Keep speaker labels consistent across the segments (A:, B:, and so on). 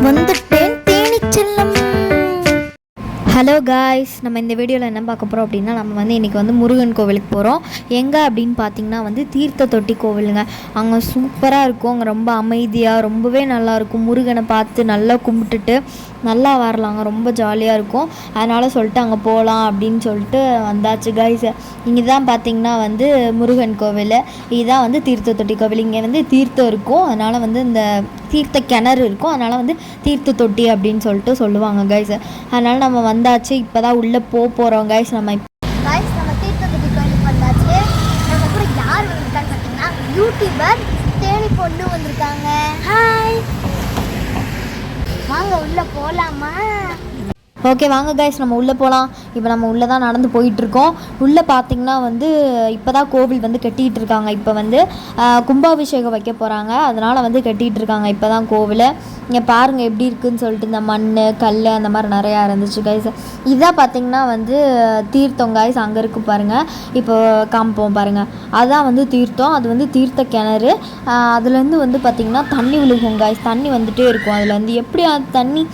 A: வந்துட்டேன் தேனி செல்லம். Hello guys, நம்ம இந்த வீடியோவில் என்ன பார்க்க போகிறோம் அப்படின்னா, நம்ம வந்து இன்றைக்கி வந்து முருகன் கோவிலுக்கு போகிறோம். எங்கே அப்படின்னு பார்த்தீங்கன்னா வந்து தீர்த்த தொட்டி கோவிலுங்க. அங்கே சூப்பராக இருக்கும். அங்கே ரொம்ப அமைதியாக ரொம்பவே நல்லாயிருக்கும். முருகனை பார்த்து நல்லா கும்பிட்டுட்டு நல்லா வரலாங்க. ரொம்ப ஜாலியாக இருக்கும். அதனால் சொல்லிட்டு அங்கே போகலாம் அப்படின்னு சொல்லிட்டு வந்தாச்சு காய்ஸ். இங்கே தான் பார்த்திங்கன்னா வந்து முருகன் கோவில், இதுதான் வந்து தீர்த்த தொட்டி கோவில். இங்கே வந்து தீர்த்தம் இருக்கும், அதனால் வந்து இந்த தீர்த்த கிணறு இருக்கும், அதனால் வந்து தீர்த்த தொட்டி அப்படின்னு சொல்லிட்டு சொல்லுவாங்க காய்ஸ். அதனால் நம்ம வந்தாச்சு. இப்போ தான் உள்ளே போகிறோம் காய்ஸ். நம்ம
B: தீர்த்த தொட்டி கோயிலுக்கு வந்தாச்சு. நம்ம கூட யார் வந்திருக்கான்னு பார்த்தீங்கன்னா யூடியூபர் தேனி பொண்ணு வந்திருக்காங்க. ஹாய், வாங்க உள்ளே போகலாமா?
A: ஓகே வாங்க காய்ஸ், நம்ம உள்ளே போகலாம். இப்போ நம்ம உள்ளே தான் நடந்து போயிட்டுருக்கோம். உள்ளே பார்த்திங்கன்னா வந்து இப்போ தான் கோவில் வந்து கட்டிகிட்டு இருக்காங்க. இப்போ வந்து கும்பாபிஷேகம் வைக்க போகிறாங்க, அதனால் வந்து கட்டிகிட்டு இருக்காங்க இப்போ தான் கோவில். இங்கே பாருங்கள் எப்படி இருக்குதுன்னு சொல்லிட்டு, இந்த மண் கல் அந்த மாதிரி நிறையா இருந்துச்சு காய்ஸ். இதான் பார்த்திங்கன்னா வந்து தீர்த்தம் காய்ஸ். அங்கே இருக்குது பாருங்கள், இப்போ காமிப்போம் பாருங்கள். அதுதான் வந்து தீர்த்தம். அது வந்து தீர்த்த கிணறு. அதுலேருந்து வந்து பார்த்திங்கன்னா தண்ணி விழுகும் காய்ஸ். தண்ணி வந்துகிட்டே இருக்கும். அதில் வந்து எப்படி அது தண்ணி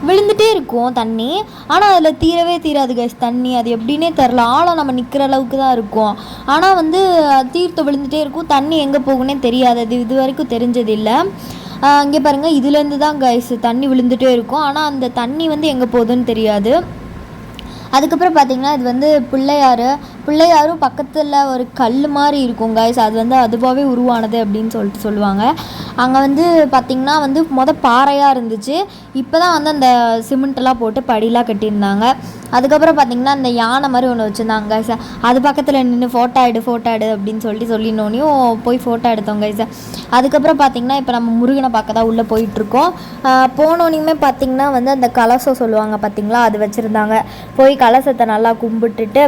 A: விழுந்துகிட்டே இருக்கும் தண்ணி, ஆனால் அதில் தீராது கைஸ் தண்ணி. அது எப்படின்னே தெரில. ஆழம் நம்ம நிற்கிற அளவுக்கு தான் இருக்கும், ஆனால் வந்து தீர்த்தம் விழுந்துகிட்டே இருக்கும். தண்ணி எங்கே போகுன்னே தெரியாது. அது இது வரைக்கும் தெரிஞ்சதில்லை. இங்கே பாருங்கள், இதுலேருந்து தான் கைஸ் தண்ணி விழுந்துகிட்டே இருக்கும், ஆனால் அந்த தண்ணி வந்து எங்கே போகுதுன்னு தெரியாது. அதுக்கப்புறம் பார்த்திங்கன்னா இது வந்து பிள்ளையாரும் பக்கத்தில் ஒரு கல் மாதிரி இருக்கும் கைஸ். அது வந்து அதுவாகவே உருவானது அப்படின்னு சொல்லிட்டு சொல்லுவாங்க. அங்கே வந்து பார்த்திங்கன்னா வந்து பாறையாக இருந்துச்சு. இப்போ தான் வந்து அந்த சிமெண்ட்டெல்லாம் போட்டு படிலாம் கட்டியிருந்தாங்க. அதுக்கப்புறம் பார்த்திங்கன்னா அந்த யானை மாதிரி ஒன்று வச்சுருந்தாங்க கைஸ். அது பக்கத்தில் நின்று ஃபோட்டோ எடு அப்படின்னு சொல்லினோனையும் போய் ஃபோட்டோ எடுத்தோம் கைஸ். அதுக்கப்புறம் பார்த்திங்கன்னா இப்போ நம்ம முருகனை பார்க்க தான் உள்ளே போயிட்டுருக்கோம். போனோனையுமே பார்த்திங்கன்னா வந்து அந்த கலசம் சொல்லுவாங்க பார்த்திங்களா, அது வச்சுருந்தாங்க. போய் கலசத்தை நல்லா கும்பிட்டுட்டு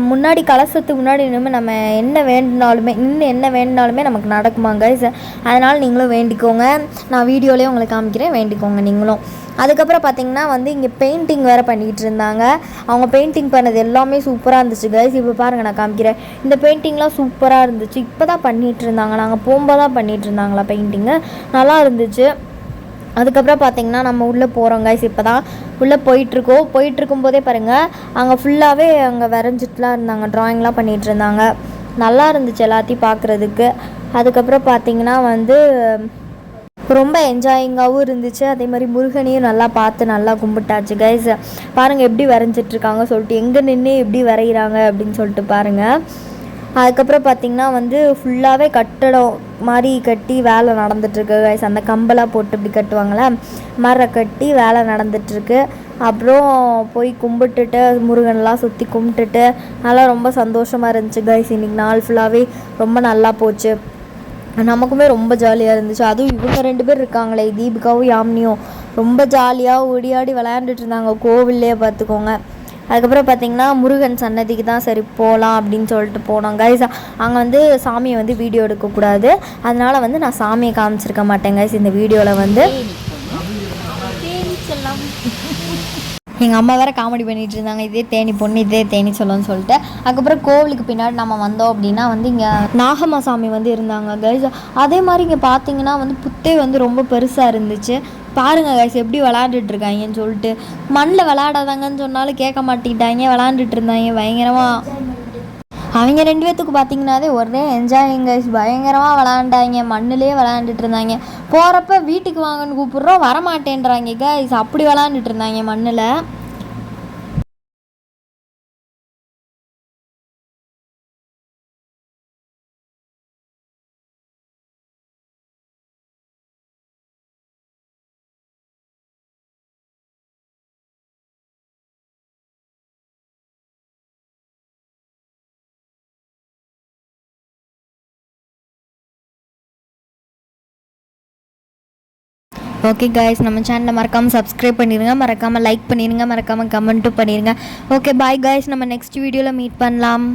A: முன்னாடி கலசத்துக்கு முன்னாடி இனிமேல் நம்ம என்ன வேண்டினாலுமே நமக்கு நடக்குமா கைஸ். அதனால் நீங்களும் வேண்டிக்கோங்க. நான் வீடியோலேயே உங்களுக்கு காமிக்கிறேன், வேண்டிக்கோங்க நீங்களும். அதுக்கப்புறம் பார்த்திங்கன்னா வந்து இங்கே பெயிண்டிங் வேறு பண்ணிக்கிட்டு இருந்தாங்க. அவங்க பெயிண்டிங் பண்ணது எல்லாமே சூப்பராக இருந்துச்சு கைஸ். இப்போ பாருங்கள், நான் காமிக்கிறேன். இந்த பெயிண்டிங்லாம் சூப்பராக இருந்துச்சு. இப்போ தான் பண்ணிகிட்டு இருந்தாங்க, நாங்கள் போகும்போது தான் பண்ணிகிட்டு இருந்தாங்களா பெயிண்டிங்கு. நல்லா இருந்துச்சு. அதுக்கப்புறம் பார்த்திங்கன்னா நம்ம உள்ளே போகிறோம் கைஸ். இப்போ தான் உள்ளே போயிட்டுருக்கும்போதே பாருங்கள், அங்கே ஃபுல்லாகவே அங்கே வரைஞ்சிட்டுலாம் இருந்தாங்க, ட்ராயிங்லாம் பண்ணிகிட்டு இருந்தாங்க. நல்லா இருந்துச்சு எல்லாத்தையும் பார்க்குறதுக்கு. அதுக்கப்புறம் பார்த்திங்கன்னா வந்து ரொம்ப என்ஜாயிங்காகவும் இருந்துச்சு. அதே மாதிரி முருகனையும் நல்லா பார்த்து நல்லா கும்பிட்டாச்சு கைஸ். பாருங்கள் எப்படி வரைஞ்சிட்ருக்காங்க சொல்லிட்டு, எங்கே நின்று எப்படி வரைகிறாங்க அப்படின்னு சொல்லிட்டு பாருங்கள். அதுக்கப்புறம் பார்த்திங்கன்னா வந்து ஃபுல்லாகவே கட்டடம் மாதிரி கட்டி வேலை நடந்துகிட்ருக்கு கைஸ். அந்த கம்பெல்லாம் போட்டு இப்படி கட்டுவாங்களே, மரம் கட்டி வேலை நடந்துகிட்ருக்கு. அப்புறம் போய் கும்பிட்டுட்டு முருகன்லாம் சுற்றி கும்பிட்டுட்டு நல்லா ரொம்ப சந்தோஷமாக இருந்துச்சு கைஸ். இன்றைக்கி நாள் ஃபுல்லாகவே ரொம்ப நல்லா போச்சு. நமக்குமே ரொம்ப ஜாலியாக இருந்துச்சு. அதுவும் இவங்க 2 பேர் இருக்காங்களே, தீபிகாவும் யாமினியும், ரொம்ப ஜாலியாக ஓடியாடி விளையாண்டுட்டு இருந்தாங்க கோவில்லையே பார்த்துக்கோங்க. அதுக்கப்புறம் பார்த்திங்கன்னா முருகன் சன்னதிக்கு தான் சரி போகலாம் அப்படின்னு சொல்லிட்டு போனோம் கைஸ். அங்கே வந்து சாமியை வந்து வீடியோ எடுக்கக்கூடாது, அதனால் வந்து நான் சாமியை காமிச்சிருக்க மாட்டேன் கைஸ் இந்த வீடியோவில் வந்து. எங்கள் அம்மா வேறு காமெடி பண்ணிகிட்டு இருந்தாங்க, இதே தேனி பொண்ணு இதே தேனி சொல்லணும்னு சொல்லிட்டு. அதுக்கப்புறம் கோவிலுக்கு பின்னாடி நம்ம வந்தோம் அப்படின்னா வந்து இங்கே நாகம்மா சாமி வந்து இருந்தாங்க கைஸ். அதே மாதிரி இங்கே பார்த்தீங்கன்னா வந்து புத்தே வந்து ரொம்ப பெருசாக இருந்துச்சு. பாருங்கள் கைஸ் எப்படி விளாண்டுட்ருக்காங்கன்னு சொல்லிட்டு. மண்ணில் விளாடாதாங்கன்னு சொன்னாலும் கேட்க மாட்டேங்கிட்டாங்க, விளாண்டுட்டு இருந்தாங்க பயங்கரமாக. அவங்க 2 பேர்த்துக்கு பார்த்திங்கனாதே ஒரே என்ஜாயிங் கைஸ். பயங்கரமாக விளாண்டாங்க, மண்ணிலே விளாண்டுட்டு இருந்தாங்க. போகிறப்ப வீட்டுக்கு வாங்கன்னு கூப்பிட்றோம், வரமாட்டேன்றாங்க கைஸ். அப்படி விளாண்டுட்டு இருந்தாங்க மண்ணில். ஓகே கைஸ், நம்ம சேனலை மறக்காமல் சப்ஸ்கிரைப் பண்ணிடுங்க, மறக்காமல் லைக் பண்ணிடுங்க, மறக்காமல் கமெண்ட்டும் பண்ணிடுங்க. ஓகே பாய் கைஸ், நம்ம நெக்ஸ்ட் வீடியோவில் மீட் பண்ணலாம்.